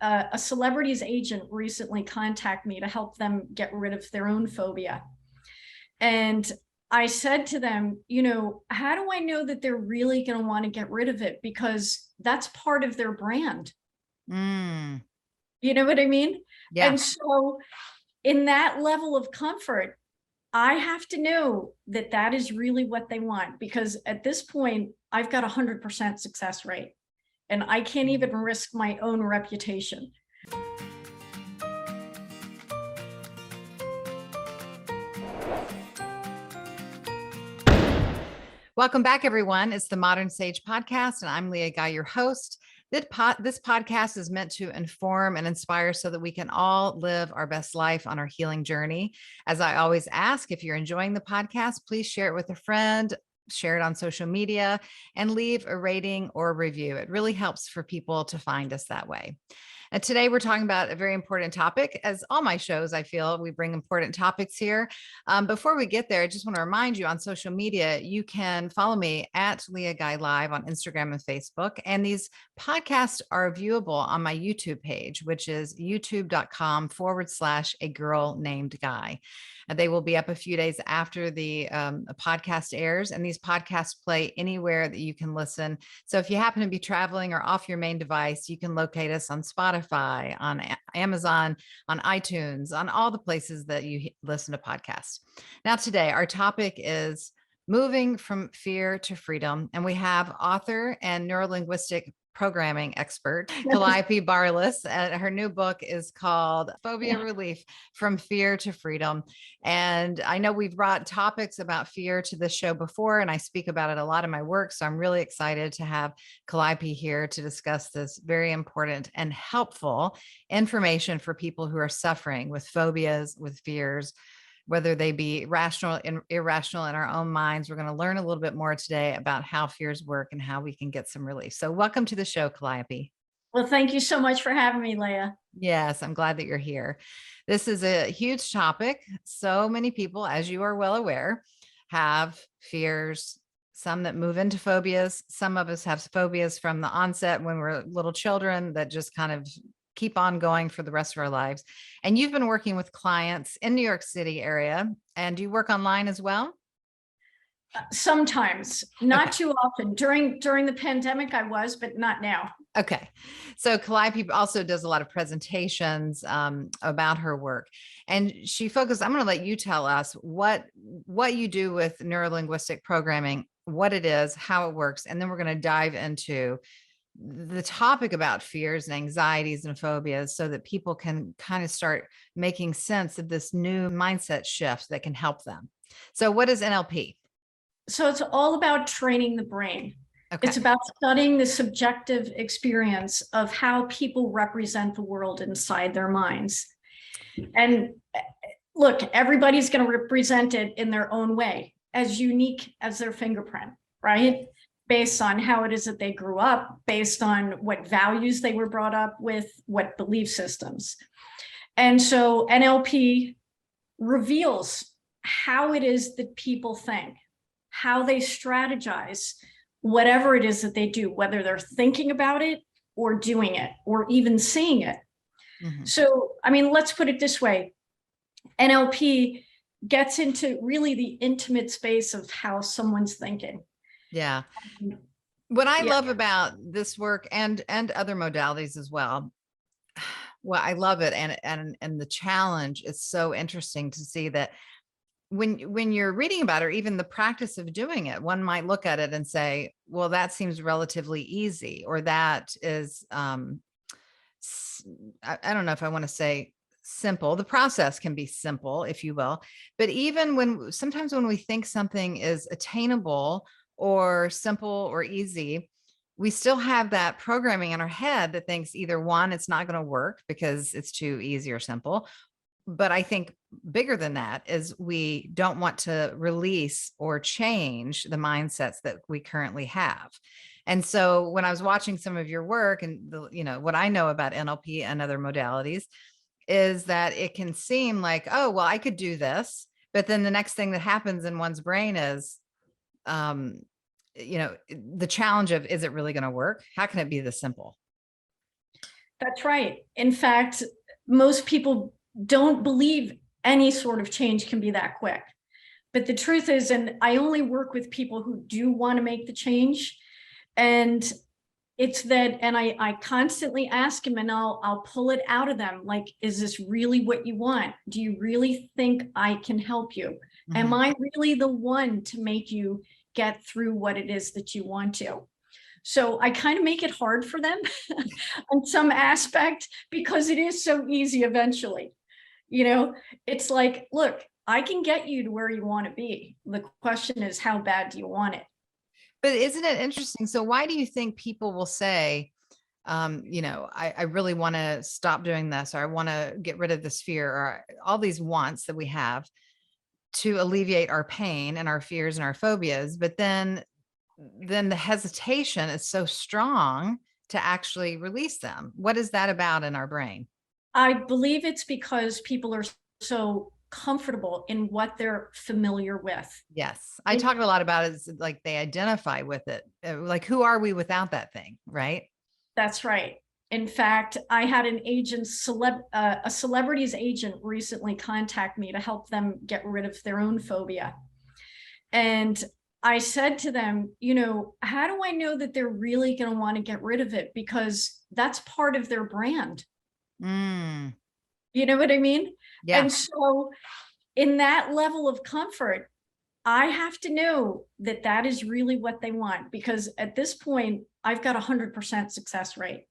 a celebrity's agent recently contact me to help them get rid of their own phobia. And I said to them, how do I know that they're really going to want to get rid of it? Because that's part of their brand. You know what I mean? Yeah. And so in that level of comfort, I have to know that that is really what they want, because at this point, I've got 100% success rate, and I can't even risk my own reputation. Welcome back, everyone. It's the Modern Sage Podcast, and I'm Leah Guy, your host. This podcast is meant to inform and inspire so that we can all live our best life on our healing journey. As I always ask, if you're enjoying the podcast, please share it with a friend, share it on social media, and leave a rating or review. It really helps for people to find us that way. And today we're talking about a very important topic. As all my shows, I feel we bring important topics here. Before we get there, I just want to remind you on social media, you can follow me at Leah Guy Live on Instagram and Facebook. And these podcasts are viewable on my YouTube page, which is youtube.com/a girl named Guy. They will be up a few days after the podcast airs, and these podcasts play anywhere that you can listen. So if you happen to be traveling or off your main device, you can locate us on Spotify, on Amazon, on iTunes, on all the places that you listen to podcasts. Now, today, our topic is moving from fear to freedom, and we have author and Neuro-Linguistic Programming expert, Kalliope Barlis. Her new book is called Phobia Relief, From Fear to Freedom. And I know we've brought topics about fear to this show before, and I speak about it a lot in my work. So I'm really excited to have Kalliope here to discuss this very important and helpful information for people who are suffering with phobias, with fears, whether they be rational and irrational in our own minds. We're going to learn a little bit more today about how fears work and how we can get some relief. So welcome to the show, Kalliope. Well, thank you so much for having me, Leah. Yes, I'm glad that you're here. This is a huge topic. So many people, as you are well aware, have fears, some that move into phobias. Some of us have phobias from the onset when we're little children that just kind of keep on going for the rest of our lives. And you've been working with clients in New York City area, and do you work online as well? Sometimes, not too often. During the pandemic, I was, but not now. Okay. So Kalliope also does a lot of presentations about her work, and she focused, I'm going to let you tell us what you do with neuro-linguistic programming, what it is, how it works, and then we're going to dive into the topic about fears and anxieties and phobias so that people can kind of start making sense of this new mindset shift that can help them. So what is NLP? So it's all about training the brain. Okay. It's about studying the subjective experience of how people represent the world inside their minds. And look, everybody's going to represent it in their own way, as unique as their fingerprint, right? Based on how it is that they grew up, based on what values they were brought up with, what belief systems. And so NLP reveals how it is that people think, how they strategize, whatever it is that they do, whether they're thinking about it or doing it or even seeing it. Mm-hmm. So, I mean, let's put it this way. NLP gets into really the intimate space of how someone's thinking. Yeah. What I love about this work and other modalities as well, I love it. And the challenge is so interesting to see that when you're reading about it, or even the practice of doing it, one might look at it and say, well, that seems relatively easy, or that is, I don't know if I want to say simple. The process can be simple, if you will, but even sometimes when we think something is attainable or simple or easy, we still have that programming in our head that thinks either one, it's not going to work because it's too easy or simple. But I think bigger than that is we don't want to release or change the mindsets that we currently have. And so when I was watching some of your work and what I know about NLP and other modalities is that it can seem like, oh, well, I could do this. But then the next thing that happens in one's brain is, the challenge of, is it really going to work? How can it be this simple? That's right. In fact, most people don't believe any sort of change can be that quick. But the truth is, and I only work with people who do want to make the change. And it's that, and I constantly ask them, and I'll pull it out of them. Like, is this really what you want? Do you really think I can help you? Am I really the one to make you get through what it is that you want to? So I kind of make it hard for them on some aspect, because it is so easy eventually. You know, it's like, look, I can get you to where you want to be. The question is, how bad do you want it? But isn't it interesting? So why do you think people will say, I really want to stop doing this, or I want to get rid of this fear, or all these wants that we have to alleviate our pain and our fears and our phobias, but then the hesitation is so strong to actually release them? What is that about in our brain? I believe it's because people are so comfortable in what they're familiar with. Yes. I talked a lot about it. It's like they identify with it. Like, who are we without that thing? Right. That's right. In fact, I had an agent, a celebrity's agent recently contact me to help them get rid of their own phobia. And I said to them, you know, how do I know that they're really going to want to get rid of it? Because that's part of their brand. Mm. You know what I mean? Yeah. And so in that level of comfort, I have to know that that is really what they want, because at this point, I've got 100% success rate,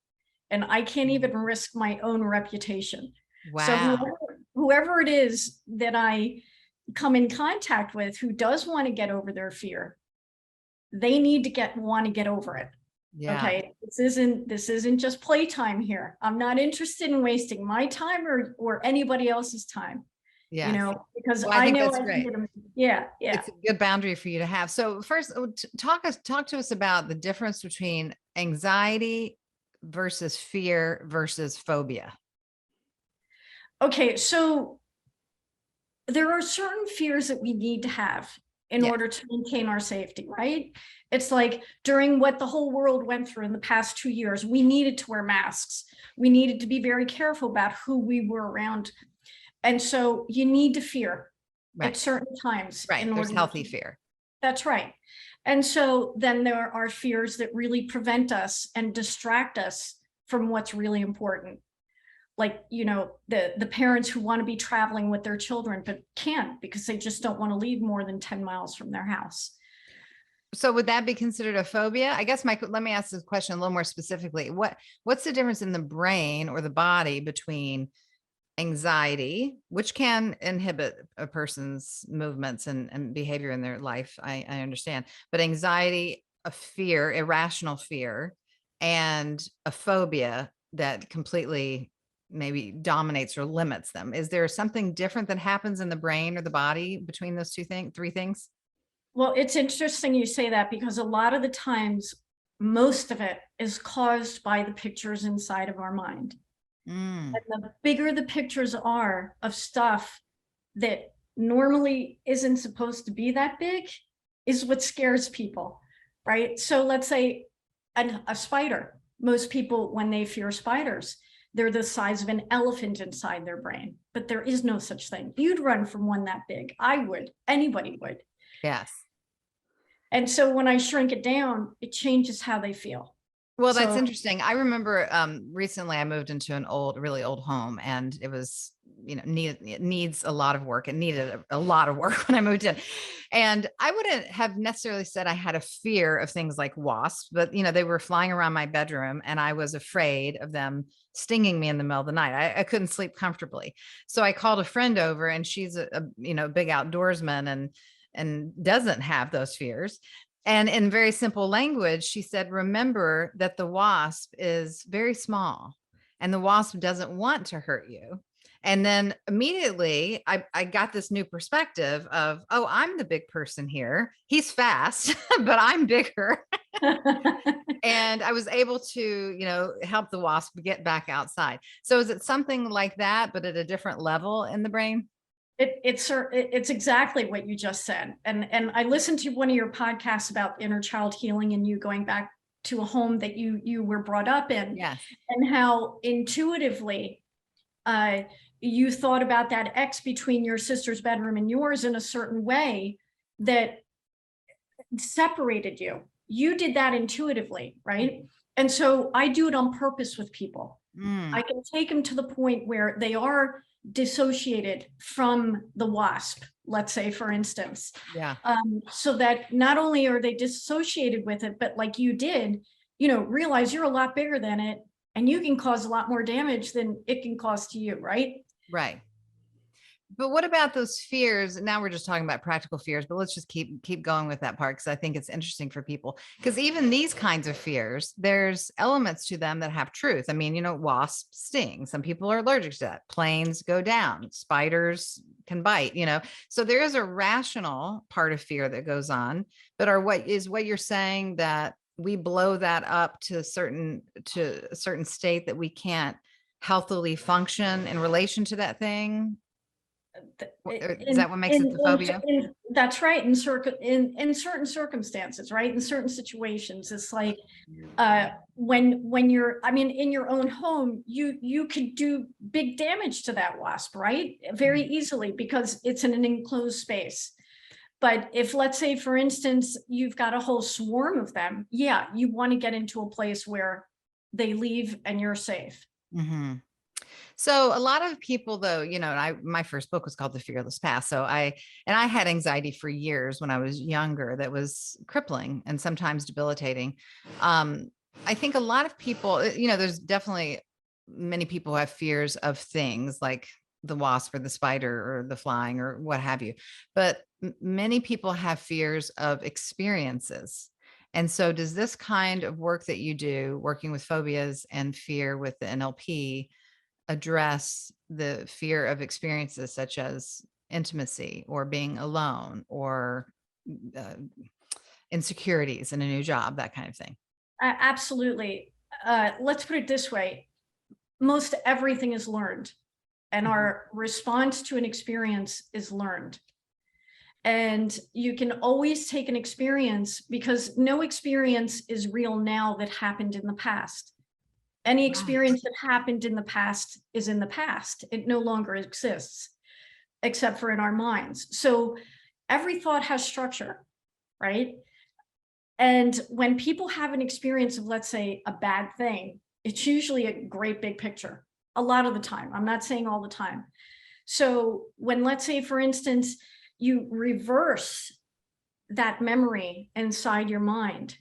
and I can't even risk my own reputation. Wow. So whoever it is that I come in contact with who does want to get over their fear, they need to want to get over it. Yeah. Okay. This isn't just playtime here. I'm not interested in wasting my time or anybody else's time. Yes. You know, because well, I think know that's great. Yeah. It's a good boundary for you to have. So first, talk to us about the difference between anxiety versus fear versus phobia. Okay, so there are certain fears that we need to have in order to maintain our safety, right? It's like during what the whole world went through in the past 2 years, we needed to wear masks. We needed to be very careful about who we were around. And so you need to fear at certain times. Right, there's healthy fear. That's right. And so then there are fears that really prevent us and distract us from what's really important. Like, you know, the parents who want to be traveling with their children, but can't because they just don't want to leave more than 10 miles from their house. So would that be considered a phobia? I guess, Mike, let me ask this question a little more specifically. What's the difference in the brain or the body between anxiety, which can inhibit a person's movements and behavior in their life? I understand, but anxiety, a fear, irrational fear, and a phobia that completely maybe dominates or limits them. Is there something different that happens in the brain or the body between those three things? Well, it's interesting you say that, because a lot of the times, most of it is caused by the pictures inside of our mind. And the bigger the pictures are of stuff that normally isn't supposed to be that big is what scares people, right? So let's say a spider. Most people, when they fear spiders, they're the size of an elephant inside their brain, but there is no such thing. You'd run from one that big. I would. Anybody would. Yes. And so when I shrink it down, it changes how they feel. Well, that's interesting. I remember recently I moved into an really old home, and it was, it needs a lot of work. It needed a lot of work when I moved in. And I wouldn't have necessarily said I had a fear of things like wasps, but they were flying around my bedroom and I was afraid of them stinging me in the middle of the night. I couldn't sleep comfortably. So I called a friend over, and she's a big outdoorsman and doesn't have those fears. And in very simple language, she said, remember that the wasp is very small and the wasp doesn't want to hurt you. And then immediately I got this new perspective of, oh, I'm the big person here. He's fast, but I'm bigger. And I was able to, help the wasp get back outside. So is it something like that, but at a different level in the brain? It's exactly what you just said. And I listened to one of your podcasts about inner child healing and you going back to a home that you were brought up in, Yes. and how intuitively you thought about that X between your sister's bedroom and yours in a certain way that separated you. You did that intuitively, right? And so I do it on purpose with people. I can take them to the point where they are dissociated from the wasp, let's say, for instance. Yeah. So that not only are they dissociated with it, but like you did, realize you're a lot bigger than it, and you can cause a lot more damage than it can cause to you, right? Right. But what about those fears? Now we're just talking about practical fears, but let's just keep going with that part, because I think it's interesting for people. Because even these kinds of fears, there's elements to them that have truth. I mean, wasps sting. Some people are allergic to that. Planes go down. Spiders can bite. So there is a rational part of fear that goes on. But what you're saying, that we blow that up to a certain state that we can't healthily function in relation to that thing? Is that what makes it the phobia? That's right. In certain circumstances, right? In certain situations, it's like when you're, in your own home, you could do big damage to that wasp, right? Very easily, because it's in an enclosed space. But if, let's say, for instance, you've got a whole swarm of them, yeah, you want to get into a place where they leave and you're safe. Mm-hmm. So a lot of people, though, my first book was called The Fearless Path. So I had anxiety for years when I was younger that was crippling and sometimes debilitating. I think a lot of people, there's definitely many people who have fears of things like the wasp or the spider or the flying or what have you. But many people have fears of experiences. And so does this kind of work that you do, working with phobias and fear with the NLP, address the fear of experiences such as intimacy or being alone or insecurities in a new job, that kind of thing? Absolutely. Let's put it this way. Most everything is learned, and our response to an experience is learned. And you can always take an experience, because no experience is real now that happened in the past. Any experience that happened in the past is in the past. It no longer exists, except for in our minds. So every thought has structure, right? And when people have an experience of, let's say, a bad thing, it's usually a great big picture. A lot of the time. I'm not saying all the time. So when, let's say, for instance, you reverse that memory inside your mind,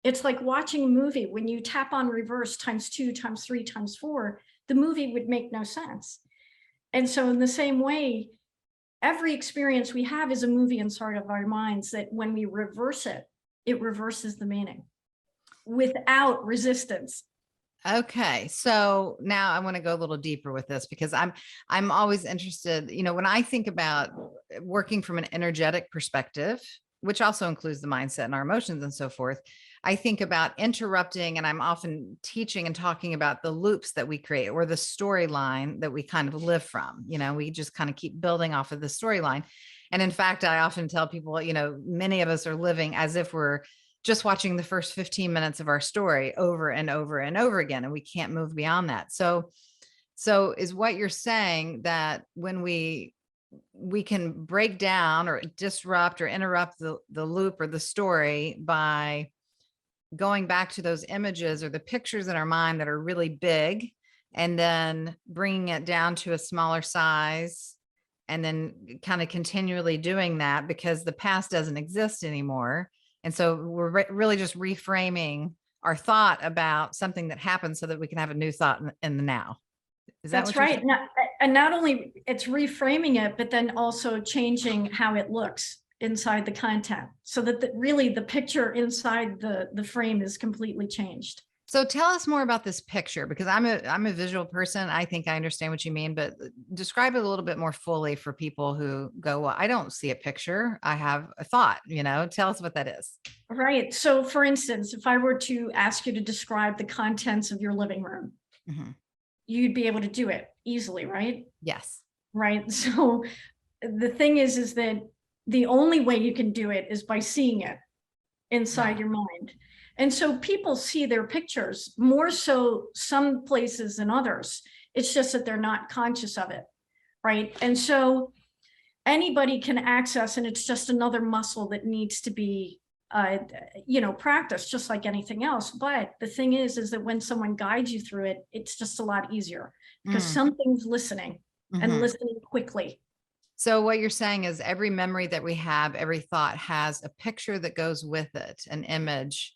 it's like watching a movie. When you tap on reverse ×2, ×3, ×4, the movie would make no sense. And so in the same way, every experience we have is a movie inside of our minds that when we reverse it, it reverses the meaning without resistance. Okay. So now I want to go a little deeper with this, because I'm always interested, when I think about working from an energetic perspective, which also includes the mindset and our emotions and so forth, I think about interrupting, and I'm often teaching and talking about the loops that we create, or the storyline that we kind of live from. We just kind of keep building off of the storyline. And in fact, I often tell people, many of us are living as if we're just watching the first 15 minutes of our story over and over and over again, and we can't move beyond that. So is what you're saying that when we can break down or disrupt or interrupt the loop or the story by going back to those images or the pictures in our mind that are really big, and then bringing it down to a smaller size, and then kind of continually doing that, because the past doesn't exist anymore. And so we're really just reframing our thought about something that happened so that we can have a new thought in the now. Is that That's right. And not only it's reframing it, but then also changing how it looks inside the content, so that really the picture inside the frame is completely changed. So tell us more about this picture, because I'm a visual person. I think I understand what you mean, but describe it a little bit more fully for people who go, well, I don't see a picture, I have a thought. Tell us what that is. Right. So for instance, if I were to ask you to describe the contents of your living room, you'd be able to do it easily, right? Yes. Right. So the thing is that the only way you can do it is by seeing it inside your mind. And so people see their pictures more so some places than others. It's just that they're not conscious of it, right? And so anybody can access, and it's just another muscle that needs to be practiced just like anything else. But the thing is that when someone guides you through it, it's just a lot easier because something's listening and listening quickly. So what you're saying is every memory that we have, every thought has a picture that goes with it, an image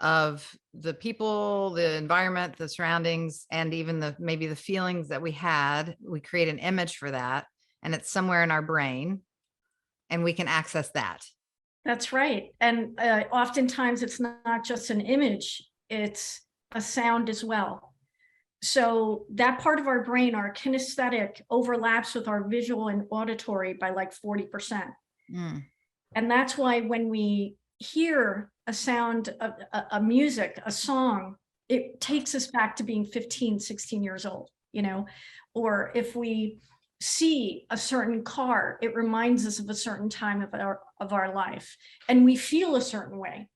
of the people, the environment, the surroundings, and even maybe the feelings that we had. We create an image for that, and it's somewhere in our brain, and we can access that. That's right. And oftentimes it's not just an image, it's a sound as well. So that part of our brain, our kinesthetic, overlaps with our visual and auditory by like 40%. And that's why when we hear a sound of a music, a song, it takes us back to being 15, 16 years old, or if we see a certain car, it reminds us of a certain time of our life, and we feel a certain way.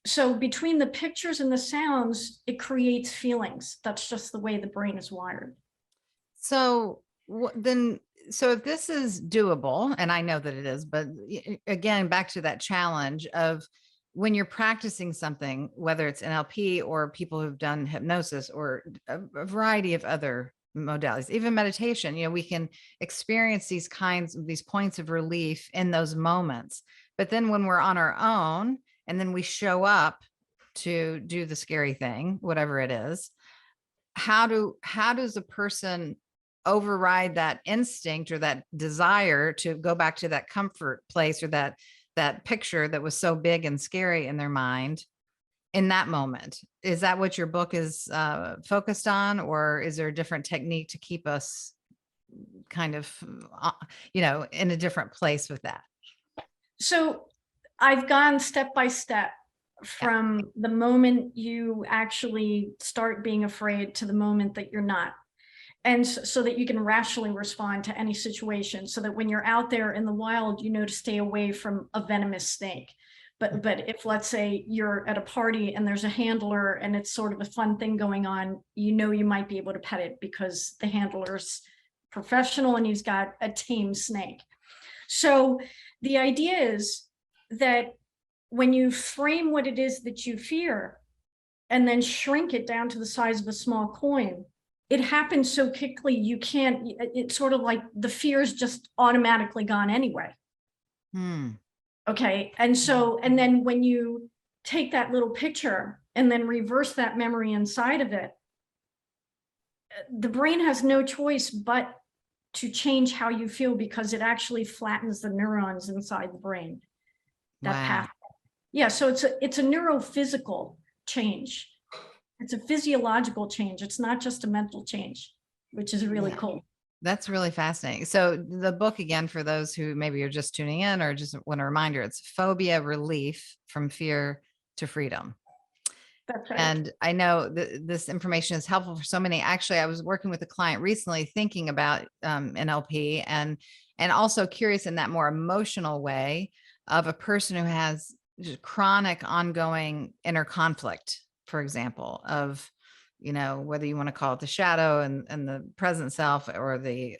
So between the pictures and the sounds, it creates feelings. That's just the way the brain is wired. So so if this is doable, and I know that it is, but again, back to that challenge of when you're practicing something, whether it's NLP or people who've done hypnosis or a variety of other modalities, even meditation, we can experience these points of relief in those moments. But then when we're on our own, and then we show up to do the scary thing, whatever it is, how does a person override that instinct or that desire to go back to that comfort place or that picture that was so big and scary in their mind in that moment? Is that what your book is focused on, or is there a different technique to keep us kind of, in a different place with that? So I've gone step by step from the moment you actually start being afraid to the moment that you're not. And so that you can rationally respond to any situation, so that when you're out there in the wild, to stay away from a venomous snake. But if, let's say, you're at a party and there's a handler and it's sort of a fun thing going on, you might be able to pet it because the handler's professional and he's got a tame snake. So the idea is that when you frame what it is that you fear and then shrink it down to the size of a small coin, it happens so quickly it's sort of like the fear is just automatically gone anyway. Okay. And then when you take that little picture and then reverse that memory inside of it, the brain has no choice but to change how you feel, because it actually flattens the neurons inside the brain. That path. Yeah. So it's a neurophysical change. It's a physiological change. It's not just a mental change, which is really cool. That's really fascinating. So the book, again, for those who maybe are just tuning in or just want a reminder, it's Phobia Relief: From Fear to Freedom. That's right. And I know this information is helpful for so many. Actually, I was working with a client recently thinking about NLP and also curious in that more emotional way of a person who has just chronic ongoing inner conflict, for example, of, whether you want to call it the shadow and the present self, or the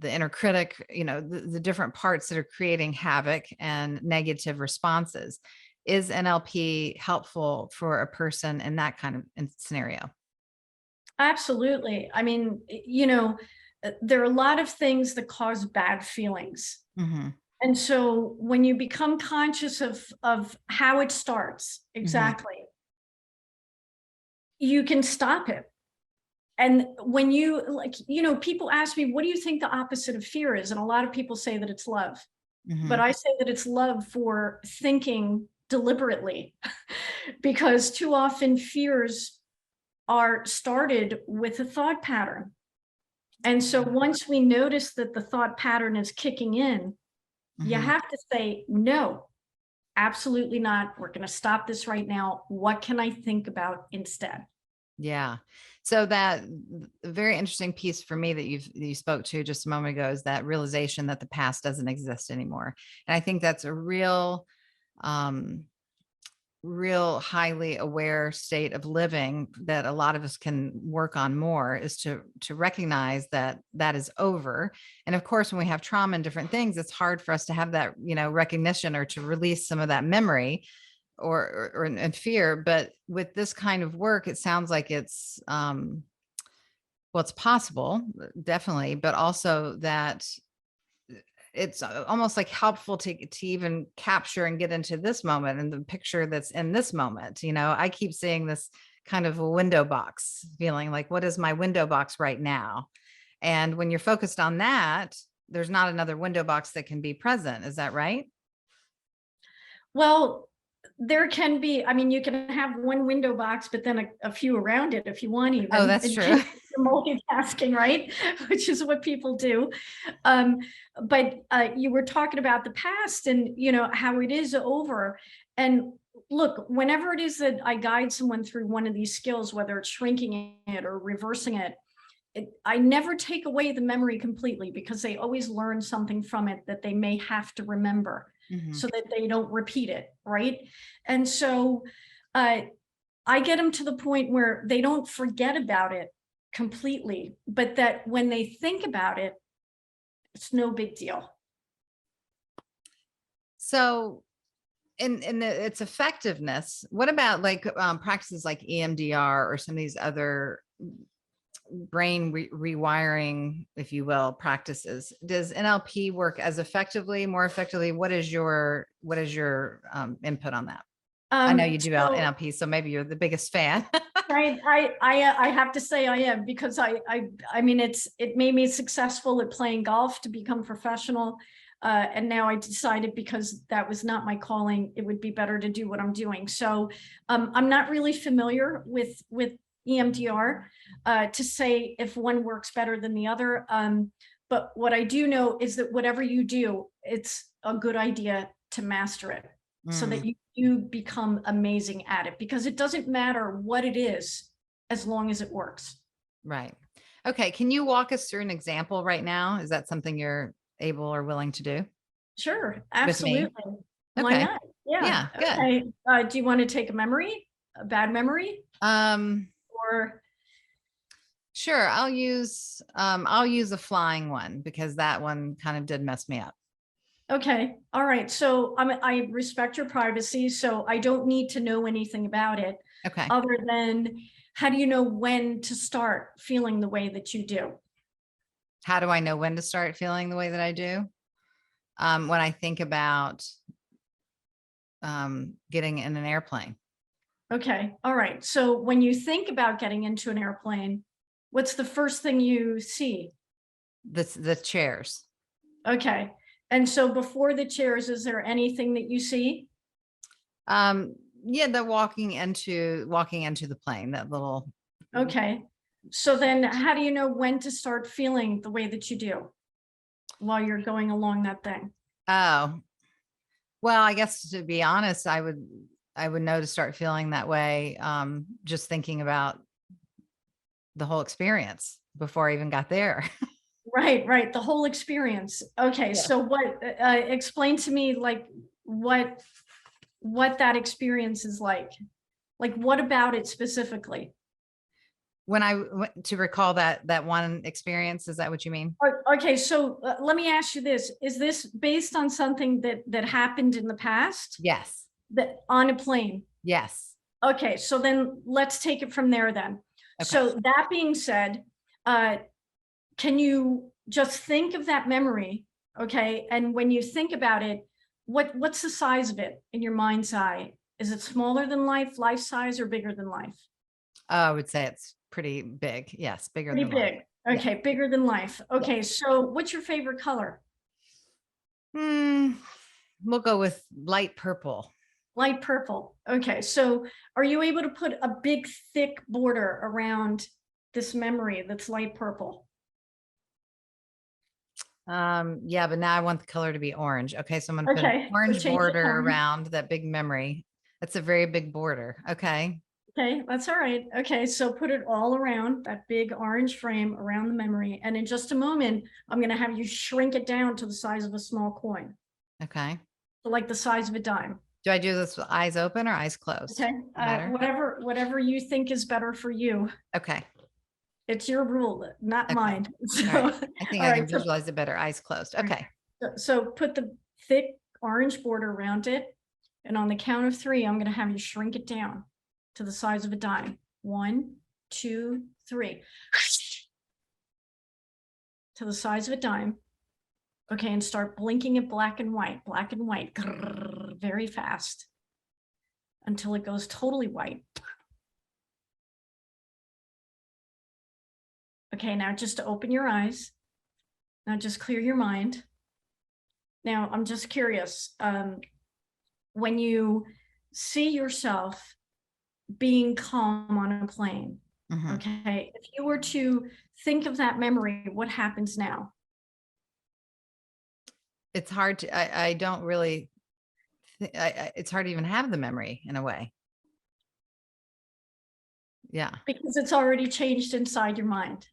inner critic, the different parts that are creating havoc and negative responses. Is NLP helpful for a person in that kind of scenario? Absolutely. I mean, there are a lot of things that cause bad feelings. And so when you become conscious of how it starts, exactly, you can stop it. And when people ask me, what do you think the opposite of fear is? And a lot of people say that it's love. But I say that it's love for thinking deliberately, because too often fears are started with a thought pattern. And so once we notice that the thought pattern is kicking in, you have to say, no, absolutely not. We're going to stop this right now. What can I think about instead? Yeah. So that very interesting piece for me that you spoke to just a moment ago is that realization that the past doesn't exist anymore. And I think that's a real real highly aware state of living that a lot of us can work on more, is to recognize that that is over. And of course, when we have trauma and different things, it's hard for us to have that, recognition, or to release some of that memory or and fear. But with this kind of work, it sounds like it's well, it's possible, definitely, but also that it's almost like helpful to even capture and get into this moment and the picture that's in this moment. I keep seeing this kind of a window box feeling, like, what is my window box right now? And when you're focused on that, there's not another window box that can be present. Is that right? Well, there can be, I mean, you can have one window box, but then a few around it if you want even. Oh, that's In true. case you're multitasking, right? Which is what people do. But you were talking about the past and, how it is over. And look, whenever it is that I guide someone through one of these skills, whether it's shrinking it or reversing it, I never take away the memory completely, because they always learn something from it that they may have to remember, so that they don't repeat it, right? And so I get them to the point where they don't forget about it completely, but that when they think about it, it's no big deal. So in its effectiveness, what about like practices like EMDR or some of these other brain rewiring, if you will, practices? Does NLP work as effectively, more effectively? What is your input on that? I know you do NLP, so maybe you're the biggest fan. Right. I have to say I am, because I mean, it made me successful at playing golf to become professional. And now I decided, because that was not my calling, it would be better to do what I'm doing. So I'm not really familiar with EMDR to say if one works better than the other. But what I do know is that whatever you do, it's a good idea to master it, so that you become amazing at it, because it doesn't matter what it is as long as it works. Right. Okay. Can you walk us through an example right now? Is that something you're able or willing to do? Sure. Absolutely. Why Okay. not? Yeah. Good. Okay. Do you want to take a bad memory? Or Sure. I'll use a flying one, because that one kind of did mess me up. okay. All right. So I respect your privacy, so I don't need to know anything about it. Okay. Other than, how do you know when to start feeling the way that you do? How do I know when to start feeling the way that I do? When I think about getting in an airplane. Okay. All right. So when you think about getting into an airplane, what's the first thing you see? The chairs. Okay. And so before the chairs, is there anything that you see? Yeah, the walking into the plane, that little. Okay. So then how do you know when to start feeling the way that you do while you're going along that thing? Oh, well, I guess, to be honest, I would know to start feeling that way, just thinking about the whole experience before I even got there. Right. The whole experience. Okay. Yeah. So explain to me, like, what that experience is like. Like, what about it specifically? When I went to recall that one experience, is that what you mean? Okay, so let me ask you this. Is this based on something that happened in the past, Yes. that on a plane? Yes. Okay, so then let's take it from there then. Okay. So that being said, can you just think of that memory? Okay, and when you think about it, what's the size of it in your mind's eye? Is it smaller than life size, or bigger than life? I would say it's pretty big. Yes, bigger Pretty than life. big. Okay, bigger than life. Okay, Yeah. so what's your favorite color? We'll go with light purple. Light purple. Okay, so are you able to put a big, thick border around this memory that's light purple? Yeah, but now I want the color to be orange. Okay, so I'm going to put an Okay, so orange change it border orange. around that big memory. That's a very big border. Okay. Okay, that's all right. Okay, so put it all around that big orange frame around the memory. And in just a moment, I'm going to have you shrink it down to the size of a small coin. Okay. So like the size of a dime. Do I do this with eyes open or eyes closed? Okay. Matter? Whatever you think is better for you. Okay. It's your rule, not Okay. mine. So, All right. I think all I right. can visualize it better. Eyes closed. Okay. So put the thick orange border around it. And on the count of 3, I'm going to have you shrink it down to the size of a dime. 1, 2, 3. To the size of a dime. Okay, and start blinking it black and white, grrr, very fast until it goes totally white. Okay, now just open your eyes. Now just clear your mind. Now, I'm just curious, when you see yourself being calm on a plane, okay, if you were to think of that memory, what happens now? It's hard to, I don't really, it's hard to even have the memory in a way. Yeah. Because it's already changed inside your mind,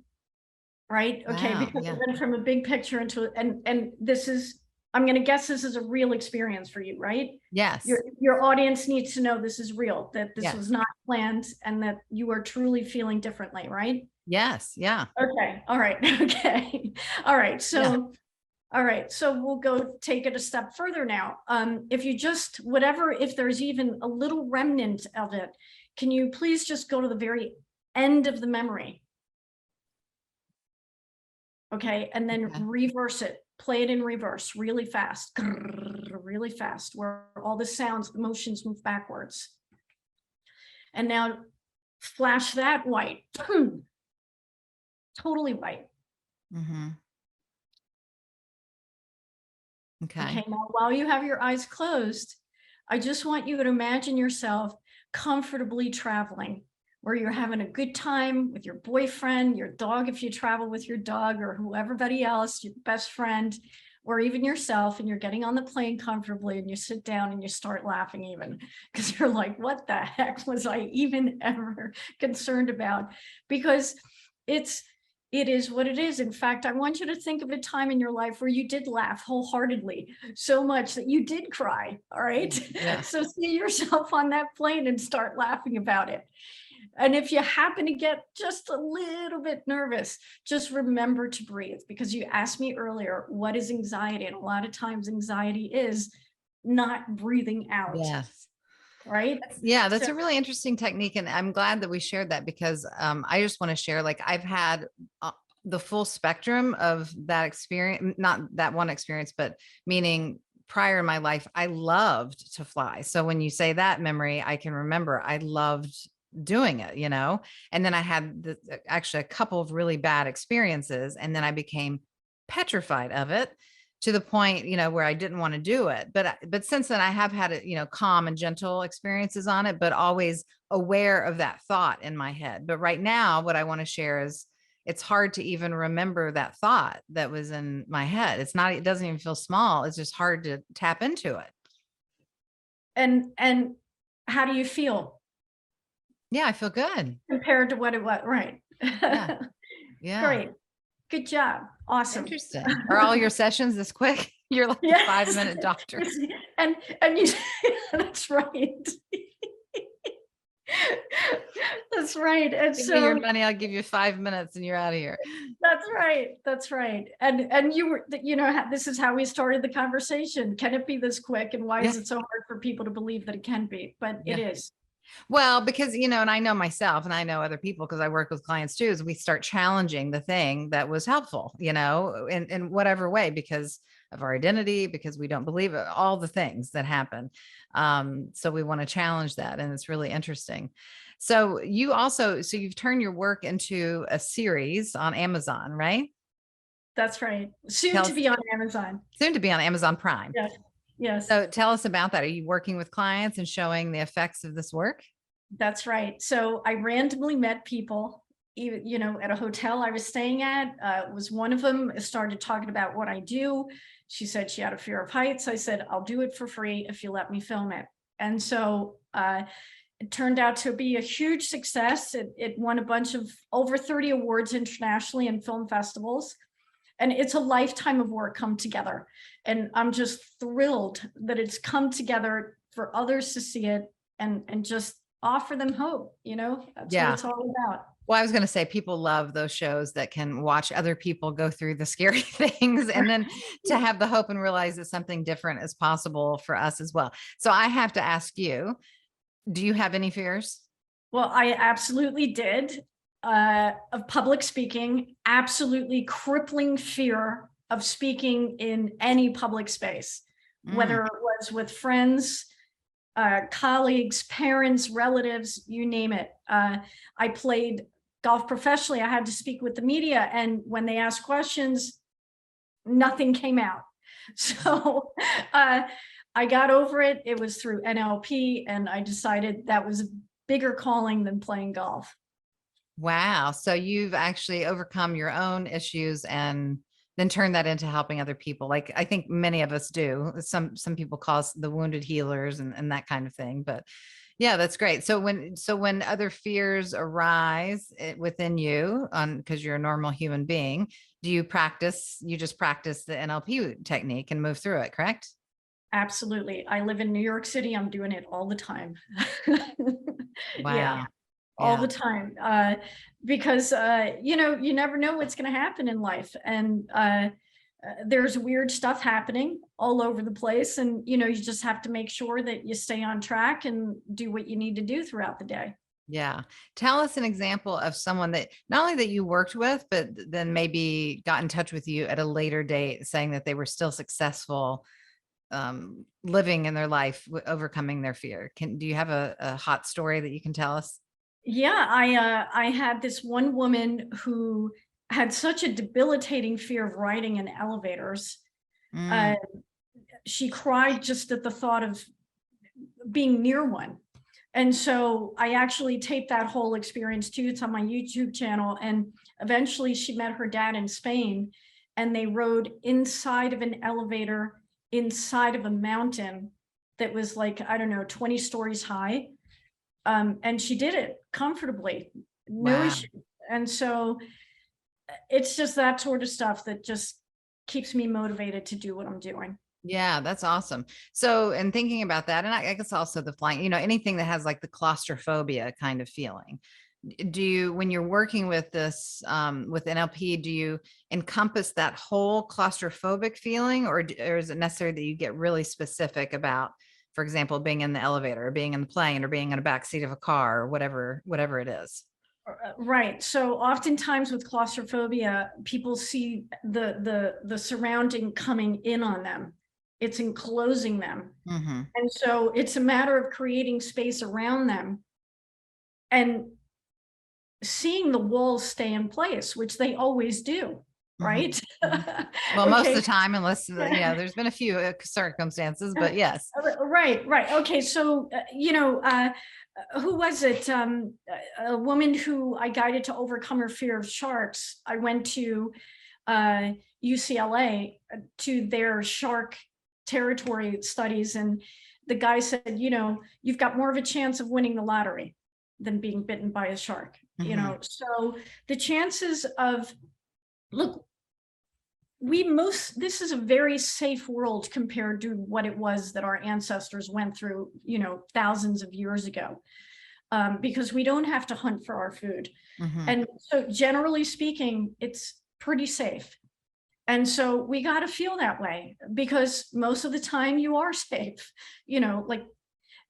right? Okay, Wow, because yeah. it went from a big picture into, and this is, I'm going to guess this is a real experience for you, right? Yes. Your audience needs to know this is real, that this Yes. was not planned, and that you are truly feeling differently, right? Yes. Yeah. Okay. All right. Okay. All right. So, Yeah. all right. So we'll go take it a step further now. If you just, whatever, if there's even a little remnant of it, can you please just go to the very end of the memory? Okay. And then reverse it, play it in reverse really fast, really fast, where all the sounds, the motions move backwards. And now flash that white, totally white. Okay, now while you have your eyes closed, I just want you to imagine yourself comfortably traveling, where you're having a good time with your boyfriend, your dog, if you travel with your dog, or everybody else, your best friend, or even yourself, and you're getting on the plane comfortably, and you sit down and you start laughing even, because you're like, what the heck was I even ever concerned about? Because it is what it is. In fact, I want you to think of a time in your life where you did laugh wholeheartedly, so much that you did cry. All right. Yeah. So see yourself on that plane and start laughing about it. And if you happen to get just a little bit nervous, just remember to breathe, because you asked me earlier, what is anxiety? And a lot of times anxiety is not breathing out. Yes. Right. Yeah, that's a really interesting technique. And I'm glad that we shared that, because I just want to share, like, I've had the full spectrum of that experience, not that one experience, but meaning prior in my life, I loved to fly. So when you say that memory, I can remember I loved doing it, and then I had actually a couple of really bad experiences, and then I became petrified of it, to the point, where I didn't want to do it. But since then I have had it, calm and gentle experiences on it, but always aware of that thought in my head. But right now, what I want to share is, it's hard to even remember that thought that was in my head. It doesn't even feel small. It's just hard to tap into it. And how do you feel? Yeah, I feel good. Compared to what it was, right? Yeah. Yeah. Great. Good job. Awesome. Interesting. Are all your sessions this quick? You're like a 5-minute doctor. And you, that's right. That's right. And give so me your money, I'll give you 5 minutes and you're out of here. That's right. That's right. And you were, this is how we started the conversation. Can it be this quick? And why is it so hard for people to believe that it can be? But it is. Well, because, and I know myself and I know other people, because I work with clients too, is we start challenging the thing that was helpful, in whatever way, because of our identity, because we don't believe it, all the things that happen. So we want to challenge that. And it's really interesting. So you've turned your work into a series on Amazon, right? That's right. Soon to be on Amazon. Soon to be on Amazon Prime. Yes. Yes. So tell us about that. Are you working with clients and showing the effects of this work? That's right. So I randomly met people, even, at a hotel I was staying at. Was one of them started talking about what I do. She said she had a fear of heights. I said, I'll do it for free if you let me film it. And so it turned out to be a huge success. It won a bunch of over 30 awards internationally in film festivals. And it's a lifetime of work come together. And I'm just thrilled that it's come together for others to see it and just offer them hope. That's what it's all about. Well, I was going to say people love those shows that can watch other people go through the scary things and then to have the hope and realize that something different is possible for us as well. So I have to ask you, do you have any fears? Well, I absolutely did. Of public speaking, absolutely crippling fear of speaking in any public space, whether it was with friends, colleagues, parents, relatives, you name it. I played golf professionally. I had to speak with the media, and when they asked questions, nothing came out. So I got over it. It was through NLP, and I decided that was a bigger calling than playing golf. Wow. So you've actually overcome your own issues and then turn that into helping other people. Like I think many of us do. Some people call us the wounded healers and that kind of thing. But yeah, that's great. So when other fears arise within you, because you're a normal human being, you just practice the NLP technique and move through it, correct? Absolutely. I live in New York City. I'm doing it all the time. Yeah, Wow. all Yeah. the time. Because, you never know what's going to happen in life. And there's weird stuff happening all over the place. And, you just have to make sure that you stay on track and do what you need to do throughout the day. Yeah. Tell us an example of someone that not only that you worked with, but then maybe got in touch with you at a later date saying that they were still successful living in their life, overcoming their fear. Do you have a hot story that you can tell us? Yeah, I had this one woman who had such a debilitating fear of riding in elevators. Mm, She cried just at the thought of being near one. And so I actually taped that whole experience too. It's on my YouTube channel. And eventually she met her dad in Spain, and they rode inside of an elevator inside of a mountain that was like, I don't know, 20 stories high. And she did it comfortably, no wow. issue. And so it's just that sort of stuff that just keeps me motivated to do what I'm doing. Yeah, that's awesome. So, and thinking about that, and I guess also the flying, anything that has like the claustrophobia kind of feeling. Do you, when you're working with this, with NLP, do you encompass that whole claustrophobic feeling, or is it necessary that you get really specific about, for example, being in the elevator or being in the plane or being in a back seat of a car or whatever it is? Right. So oftentimes with claustrophobia, people see the surrounding coming in on them. It's enclosing them. Mm-hmm. And so it's a matter of creating space around them and seeing the walls stay in place, which they always do, right? Mm-hmm. Well, most of Okay. the time, unless, there's been a few circumstances, but yes. Right. Okay. So, who was it? A woman who I guided to overcome her fear of sharks. I went to UCLA to their shark territory studies, and the guy said, you've got more of a chance of winning the lottery than being bitten by a shark. Mm-hmm. So the chances of, look, this is a very safe world compared to what it was that our ancestors went through, thousands of years ago, because we don't have to hunt for our food. Mm-hmm. And so generally speaking, it's pretty safe. And so we got to feel that way, because most of the time you are safe, like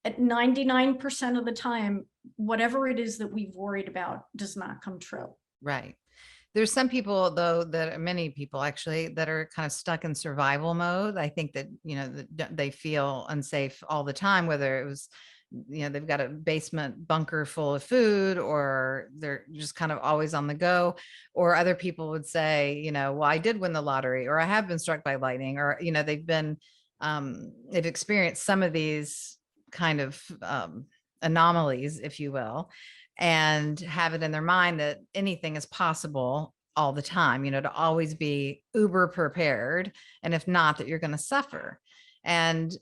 at 99% of the time, whatever it is that we've worried about does not come true. Right. There's some people though, many people actually, that are kind of stuck in survival mode. I think that, that they feel unsafe all the time, whether it was, they've got a basement bunker full of food, or they're just kind of always on the go. Or other people would say, well, I did win the lottery, or I have been struck by lightning, or, they've experienced some of these kind of anomalies, if you will, and have it in their mind that anything is possible all the time, to always be uber prepared. And if not, that you're going to suffer. And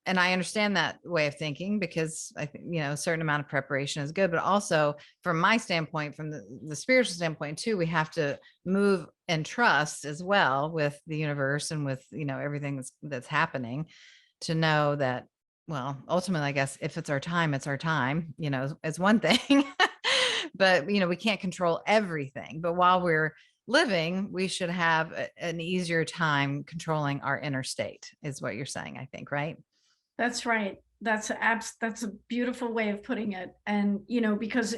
I understand that way of thinking, because I think, a certain amount of preparation is good, but also from my standpoint, from the spiritual standpoint too, we have to move and trust as well with the universe and with, everything that's happening, to know that well, ultimately, I guess if it's our time, it's our time, is one thing. But, we can't control everything. But while we're living, we should have an easier time controlling our inner state, is what you're saying, I think, right? That's right. That's a beautiful way of putting it. And, because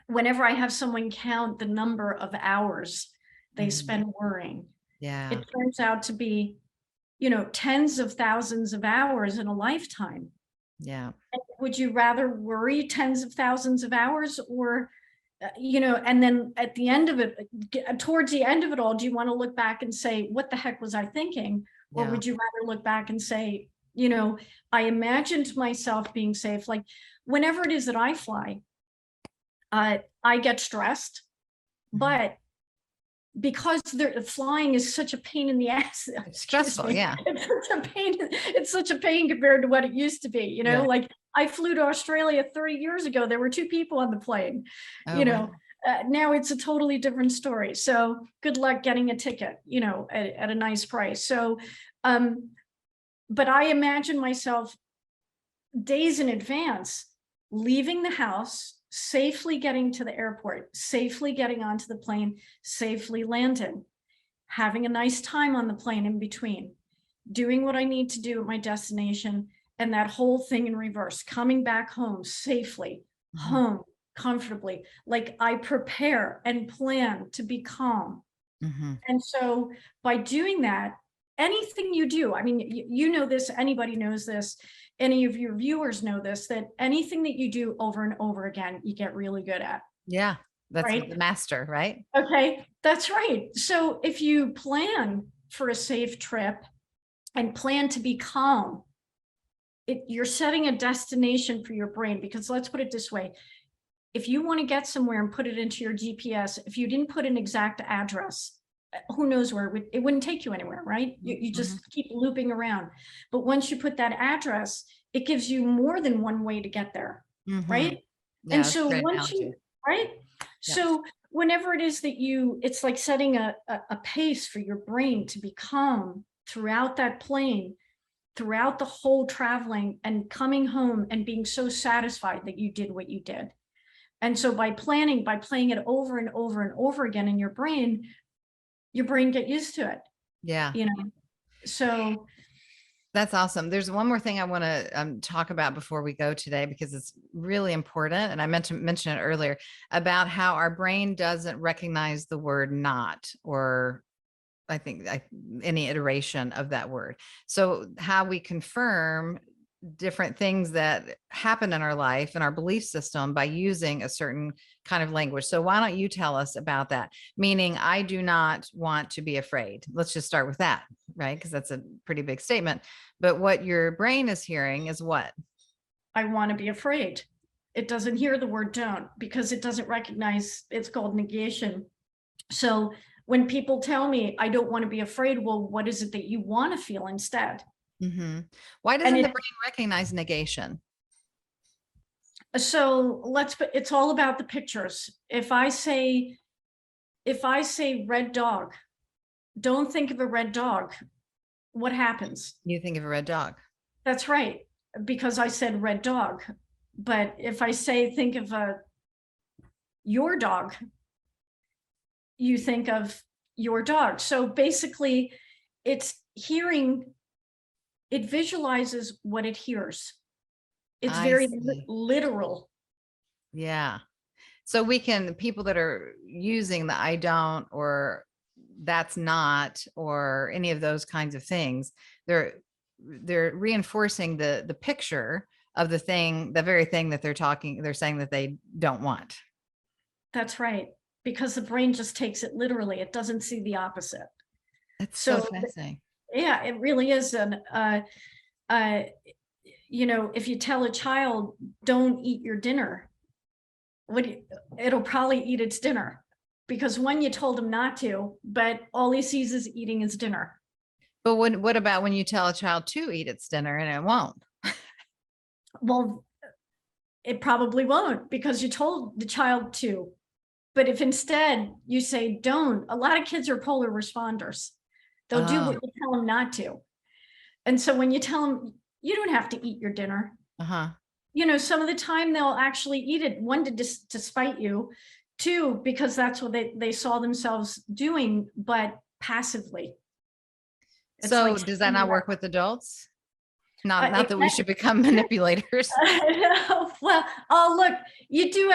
whenever I have someone count the number of hours they Mhm. spend worrying, Yeah. it turns out to be, tens of thousands of hours in a lifetime. Yeah. And would you rather worry tens of thousands of hours, or, and then at the end of it, towards the end of it all, do you want to look back and say, what the heck was I thinking? Or Yeah. would you rather look back and say, I imagined myself being safe? Like whenever it is that I fly, I get stressed, Mhm. but because flying is such a pain in the ass, It's excuse stressful. me, Yeah. it's such a pain compared to what it used to be, Yeah. like I flew to Australia 30 years ago. There were 2 people on the plane, Oh, you wow. know, now it's a totally different story. So good luck getting a ticket, at a nice price. So, but I imagine myself days in advance, leaving the house, safely getting to the airport, safely getting onto the plane, safely landing, having a nice time on the plane in between, doing what I need to do at my destination, and that whole thing in reverse, coming back home safely, Mhm. home comfortably. Like I prepare and plan to be calm. Mhm. And so by doing that, anything you do, I mean, you know this, anybody knows this, any of your viewers know this, that anything that you do over and over again, you get really good at, Yeah. That's right? the master, right? Okay, that's right. So if you plan for a safe trip and plan to be calm, you're setting a destination for your brain, because let's put it this way. If you want to get somewhere and put it into your GPS, if you didn't put an exact address, who knows where it wouldn't take you anywhere, right? You Mhm. just keep looping around. But once you put that address, it gives you more than one way to get there, Mhm. right? And Yeah, that's a so great once you, analogy. right? Yeah. So whenever it is that it's like setting a pace for your brain to be calm throughout that plane, throughout the whole traveling, and coming home and being so satisfied that you did what you did. And so by playing it over and over and over again in your brain get used to it, Yeah. you know? So That's awesome. There's one more thing I want to talk about before we go today, because it's really important. And I meant to mention it earlier about how our brain doesn't recognize the word not, or I think any iteration of that word. So how we confirm different things that happen in our life and our belief system by using a certain kind of language. So why don't you tell us about that? Meaning, I do not want to be afraid. Let's just start with that, right? Because that's a pretty big statement. But what your brain is hearing is what? I want to be afraid. It doesn't hear the word don't, because it doesn't recognize, it's called negation. So when people tell me I don't want to be afraid, well, what is it that you want to feel instead? Mhm. Why And doesn't the brain recognize negation? it's all about the pictures. If I say red dog, don't think of a red dog. What happens? You think of a red dog. That's right, because I said red dog. But if I say think of your dog, you think of your dog. So basically, it's hearing, it visualizes what it hears. It's I very see. literal. Yeah. So people that are using the I don't, or that's not, or any of those kinds of things, they're reinforcing the picture of the very thing that they're saying that they don't want. That's right, because the brain just takes it literally. It doesn't see the opposite. That's so So fascinating. yeah, it really is. Uh, if you tell a child, don't eat your dinner, it'll probably eat its dinner, because when you told him not to, but all he sees is eating his dinner. But what about when you tell a child to eat its dinner and it won't? Well, it probably won't, because you told the child to. But if instead you say don't, a lot of kids are polar responders. They'll do Oh, what you tell them not to. And so when you tell them, you don't have to eat your dinner. Uh-huh. You know, some of the time they'll actually eat it, one, to spite you, two, because that's what they saw themselves doing, but passively. It's So like, does that not work with adults? Not it that we should become manipulators. well, oh, look, you do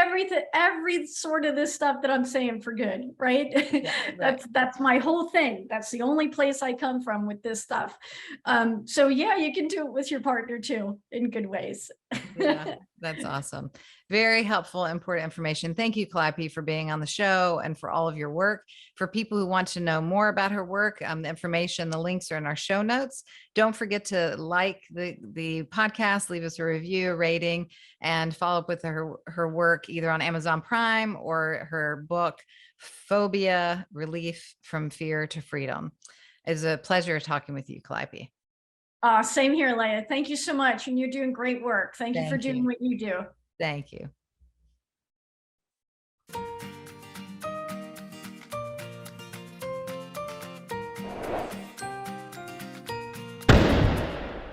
every sort of this stuff that I'm saying for good, right? Yeah, right. That's my whole thing. That's the only place I come from with this stuff. So yeah, you can do it with your partner too, in good ways. Yeah, that's awesome. Very helpful, important information. Thank you, Kalliope, for being on the show and for all of your work. For people who want to know more about her work, the information, the links are in our show notes. Don't forget to like the podcast, leave us a review, a rating, and follow up with her work either on Amazon Prime or her book, Phobia Relief from Fear to Freedom. It's a pleasure talking with you, Kalliope. Same here, Leah. Thank you so much. And you're doing great work. Thank you for Thank doing you. what you do. Thank you.